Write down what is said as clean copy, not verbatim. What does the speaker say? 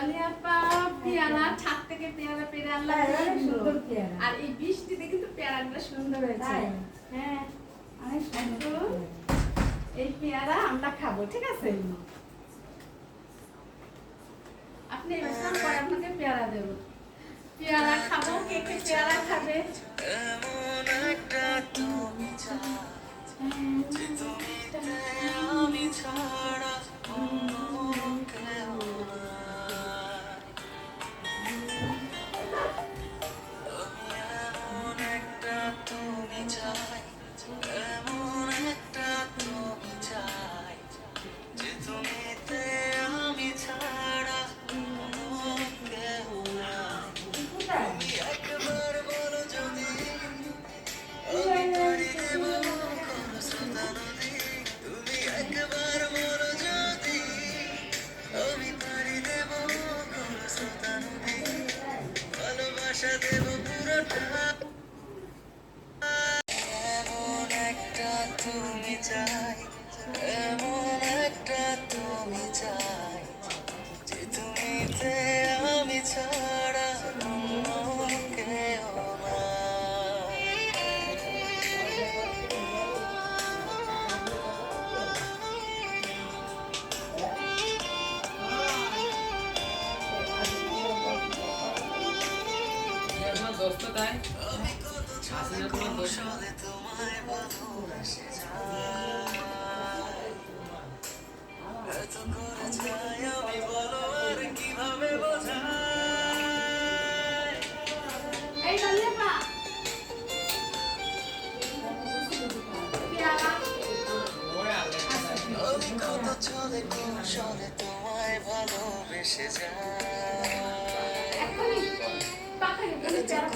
আপা পেয়ারা ছাদ থেকে পেয়ারা পেরে আনলাম, সুন্দর পেয়ারা। আর এই বৃষ্টিতে কিন্তু পেয়ারাগুলো সুন্দর হয়েছে। হ্যাঁ, অনেক সুন্দর। এই পেয়ারা আমরা খাবো, ঠিক আছে? আপনি এরকম করে আপনাকে পেয়ারা দেবো। পেয়ারা খাবো, কে কে পেয়ারা খাবে? আমি ছাড়া দেব পুরোটা। এমন একটা তুমি চাই, এমন একটা তুমি চাই, যে তুমিতে আমি ছাড়া অন্য কেউ নাই। দোস্ত তাই আসলে তোমার দোস্ত তোমায় ভালোবেসে যাই, এত করে চাই আমি, বলো আর কিভাবে বোঝাই। এই বাল্যপা পেয়ারা আমি কত চলে কৌশলে তোমায় ভালোবেসে যাই, এত করে চাই